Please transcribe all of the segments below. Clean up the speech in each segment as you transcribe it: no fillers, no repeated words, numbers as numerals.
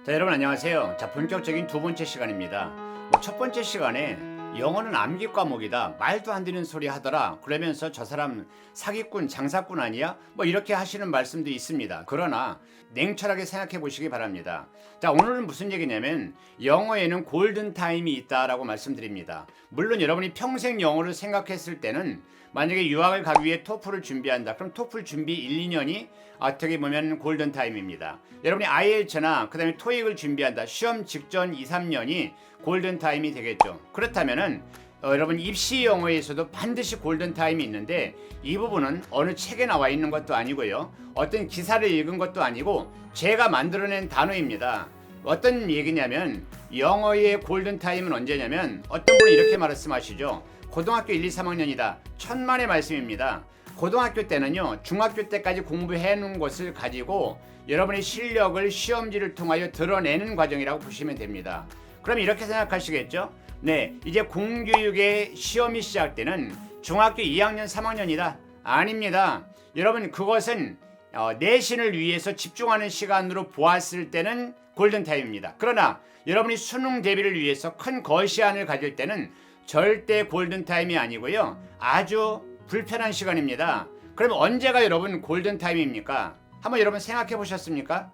자, 여러분 안녕하세요. 자, 본격적인 두 번째 시간입니다. 첫 번째 시간에 영어는 암기 과목이다, 말도 안 되는 소리 하더라, 그러면서 저 사람 사기꾼 장사꾼 아니야? 이렇게 하시는 말씀도 있습니다. 그러나 냉철하게 생각해 보시기 바랍니다. 자, 오늘은 무슨 얘기냐면 영어에는 골든타임이 있다라고 말씀드립니다. 물론 여러분이 평생 영어를 생각했을 때는 만약에 유학을 가기 위해 토플을 준비한다, 그럼 토플 준비 1, 2년이 어떻게 보면 골든타임입니다. 여러분이 IELTS나 그 다음에 토익을 준비한다, 시험 직전 2, 3년이 골든타임이 되겠죠. 그렇다면은 여러분 입시 영어에서도 반드시 골든타임이 있는데, 이 부분은 어느 책에 나와 있는 것도 아니고요, 어떤 기사를 읽은 것도 아니고 제가 만들어낸 단어입니다. 어떤 얘기냐면 영어의 골든타임은 언제냐면, 어떤 분은 이렇게 말씀하시죠. 고등학교 1, 2, 3학년이다. 천만의 말씀입니다. 고등학교 때는요, 중학교 때까지 공부해 놓은 것을 가지고 여러분의 실력을 시험지를 통하여 드러내는 과정이라고 보시면 됩니다. 그럼 이렇게 생각하시겠죠? 네, 이제 공교육의 시험이 시작되는 중학교 2학년, 3학년이다. 아닙니다. 여러분, 그것은 내신을 위해서 집중하는 시간으로 보았을 때는 골든타임입니다. 그러나 여러분이 수능 대비를 위해서 큰 거시안을 가질 때는 절대 골든타임이 아니고요, 아주 불편한 시간입니다. 그럼 언제가 여러분 골든타임입니까? 한번 여러분 생각해 보셨습니까?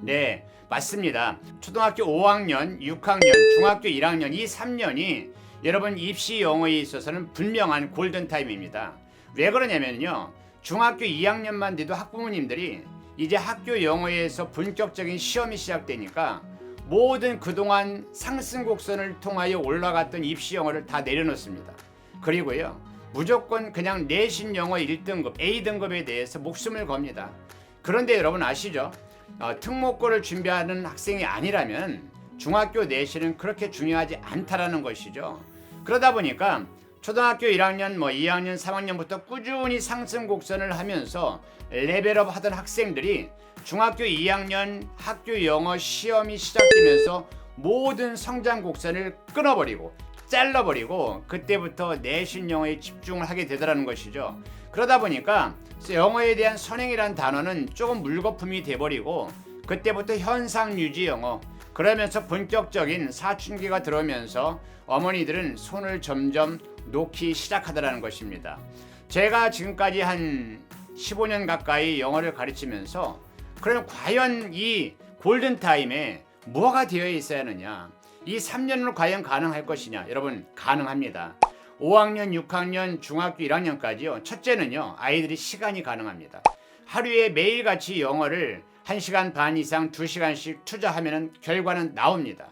네, 맞습니다. 초등학교 5학년, 6학년, 중학교 1학년 이 3년이 여러분 입시 영어에 있어서는 분명한 골든타임입니다. 왜 그러냐면요, 중학교 2학년만 돼도 학부모님들이 이제 학교 영어에서 본격적인 시험이 시작되니까 모든 그동안 상승곡선을 통하여 올라갔던 입시 영어를 다 내려놓습니다. 그리고요, 무조건 그냥 내신 영어 1등급, A등급에 대해서 목숨을 겁니다. 그런데 여러분 아시죠? 특목고를 준비하는 학생이 아니라면 중학교 내신은 그렇게 중요하지 않다라는 것이죠. 그러다 보니까 초등학교 1학년, 2학년, 3학년부터 꾸준히 상승 곡선을 하면서 레벨업 하던 학생들이 중학교 2학년 학교 영어 시험이 시작되면서 모든 성장 곡선을 끊어버리고 잘라버리고 그때부터 내신 영어에 집중을 하게 되더라는 것이죠. 그러다 보니까 영어에 대한 선행이란 단어는 조금 물거품이 돼버리고 그때부터 현상 유지 영어, 그러면서 본격적인 사춘기가 들어오면서 어머니들은 손을 점점 놓기 시작하더라는 것입니다. 제가 지금까지 한 15년 가까이 영어를 가르치면서, 그러면 과연 이 골든타임에 뭐가 되어 있어야 하느냐, 이 3년으로 과연 가능할 것이냐? 여러분, 가능합니다. 5학년, 6학년, 중학교 1학년까지요. 첫째는요, 아이들이 시간이 가능합니다. 하루에 매일같이 영어를 1시간 반 이상 2시간씩 투자하면 결과는 나옵니다.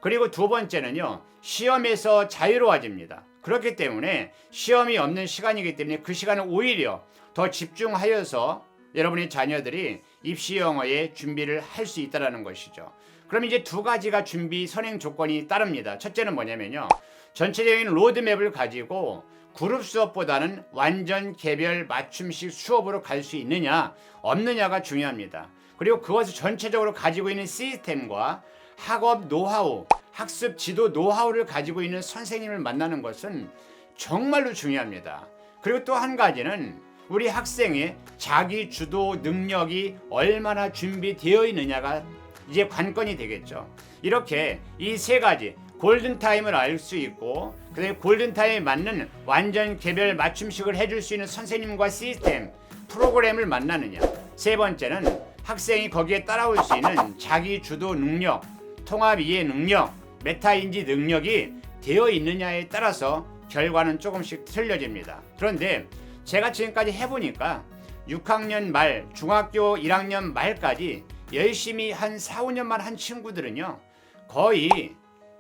그리고 두 번째는요, 시험에서 자유로워집니다. 그렇기 때문에 시험이 없는 시간이기 때문에 그 시간을 오히려 더 집중하여서 여러분의 자녀들이 입시 영어에 준비를 할 수 있다는 것이죠. 그럼 이제 두 가지가 준비 선행 조건이 따릅니다. 첫째는 뭐냐면요, 전체적인 로드맵을 가지고 그룹 수업보다는 완전 개별 맞춤식 수업으로 갈 수 있느냐 없느냐가 중요합니다. 그리고 그것을 전체적으로 가지고 있는 시스템과 학업 노하우, 학습 지도 노하우를 가지고 있는 선생님을 만나는 것은 정말로 중요합니다. 그리고 또 한 가지는 우리 학생의 자기 주도 능력이 얼마나 준비되어 있느냐가 이제 관건이 되겠죠. 이렇게 이 세 가지 골든타임을 알 수 있고, 그다음에 골든타임에 맞는 완전 개별 맞춤식을 해줄 수 있는 선생님과 시스템, 프로그램을 만나느냐, 세 번째는 학생이 거기에 따라올 수 있는 자기 주도 능력, 통합 이해 능력, 메타인지 능력이 되어 있느냐에 따라서 결과는 조금씩 틀려집니다. 그런데 제가 지금까지 해보니까 6학년 말, 중학교 1학년 말까지 열심히 한 4, 5년만 한 친구들은요, 거의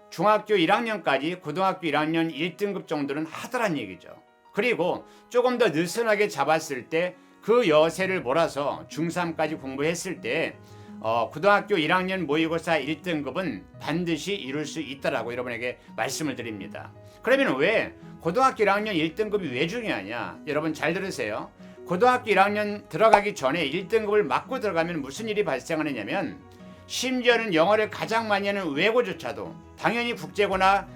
중학교 1학년까지 고등학교 1학년 1등급 정도는 하더란 얘기죠. 그리고 조금 더 느슨하게 잡았을 때 그 여세를 몰아서 중3까지 공부했을 때 고등학교 1학년 모의고사 1등급은 반드시 이룰 수 있다라고 여러분에게 말씀을 드립니다. 그러면 왜 고등학교 1학년 1등급이 왜 중요하냐? 여러분 잘 들으세요. 고등학교 1학년 들어가기 전에 1등급을 맞고 들어가면 무슨 일이 발생하느냐면, 심지어는 영어를 가장 많이 하는 외고조차도, 당연히 국제고나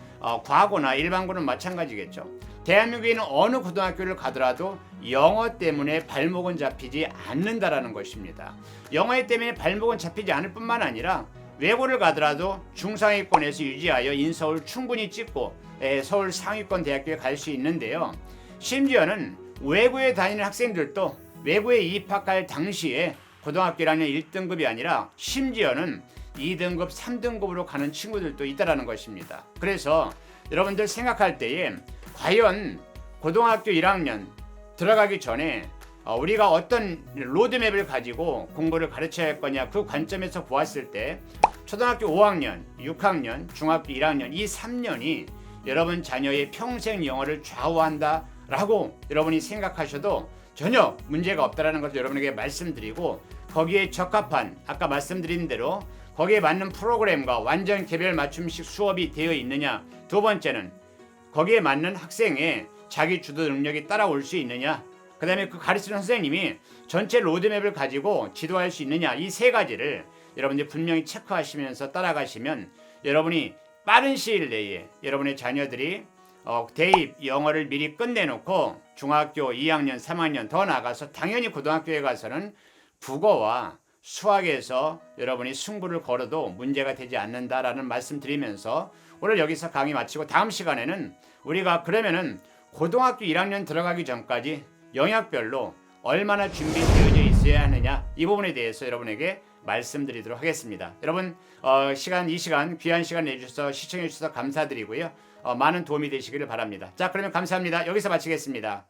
과고나 일반고는 마찬가지겠죠. 대한민국에 있는 어느 고등학교를 가더라도 영어 때문에 발목은 잡히지 않는다라는 것입니다. 영어 때문에 발목은 잡히지 않을 뿐만 아니라 외고를 가더라도 중상위권에서 유지하여 인서울 충분히 찍고 서울 상위권 대학교에 갈 수 있는데요. 심지어는 외고에 다니는 학생들도 외고에 입학할 당시에 고등학교 1학년 1등급이 아니라 심지어는 2등급, 3등급으로 가는 친구들도 있다라는 것입니다. 그래서 여러분들 생각할 때에 과연 고등학교 1학년 들어가기 전에 우리가 어떤 로드맵을 가지고 공부를 가르쳐야 할 거냐, 그 관점에서 보았을 때 초등학교 5학년, 6학년, 중학교 1학년 이 3년이 여러분 자녀의 평생 영어를 좌우한다라고 여러분이 생각하셔도 전혀 문제가 없다라는 것을 여러분에게 말씀드리고, 거기에 적합한 아까 말씀드린 대로 거기에 맞는 프로그램과 완전 개별 맞춤식 수업이 되어 있느냐, 두 번째는 거기에 맞는 학생의 자기 주도 능력이 따라올 수 있느냐, 그 다음에 그 가르치는 선생님이 전체 로드맵을 가지고 지도할 수 있느냐, 이 세 가지를 여러분들이 분명히 체크하시면서 따라가시면 여러분이 빠른 시일 내에 여러분의 자녀들이 대입 영어를 미리 끝내놓고 중학교 2학년, 3학년 더 나가서 당연히 고등학교에 가서는 국어와 수학에서 여러분이 승부를 걸어도 문제가 되지 않는다라는 말씀 드리면서 오늘 여기서 강의 마치고 다음 시간에는 우리가 그러면은 고등학교 1학년 들어가기 전까지 영역별로 얼마나 준비되어져 있어야 하느냐, 이 부분에 대해서 여러분에게 말씀드리도록 하겠습니다. 여러분 이 시간 귀한 시간 내주셔서 시청해 주셔서 감사드리고요. 많은 도움이 되시기를 바랍니다. 자, 그러면 감사합니다. 여기서 마치겠습니다.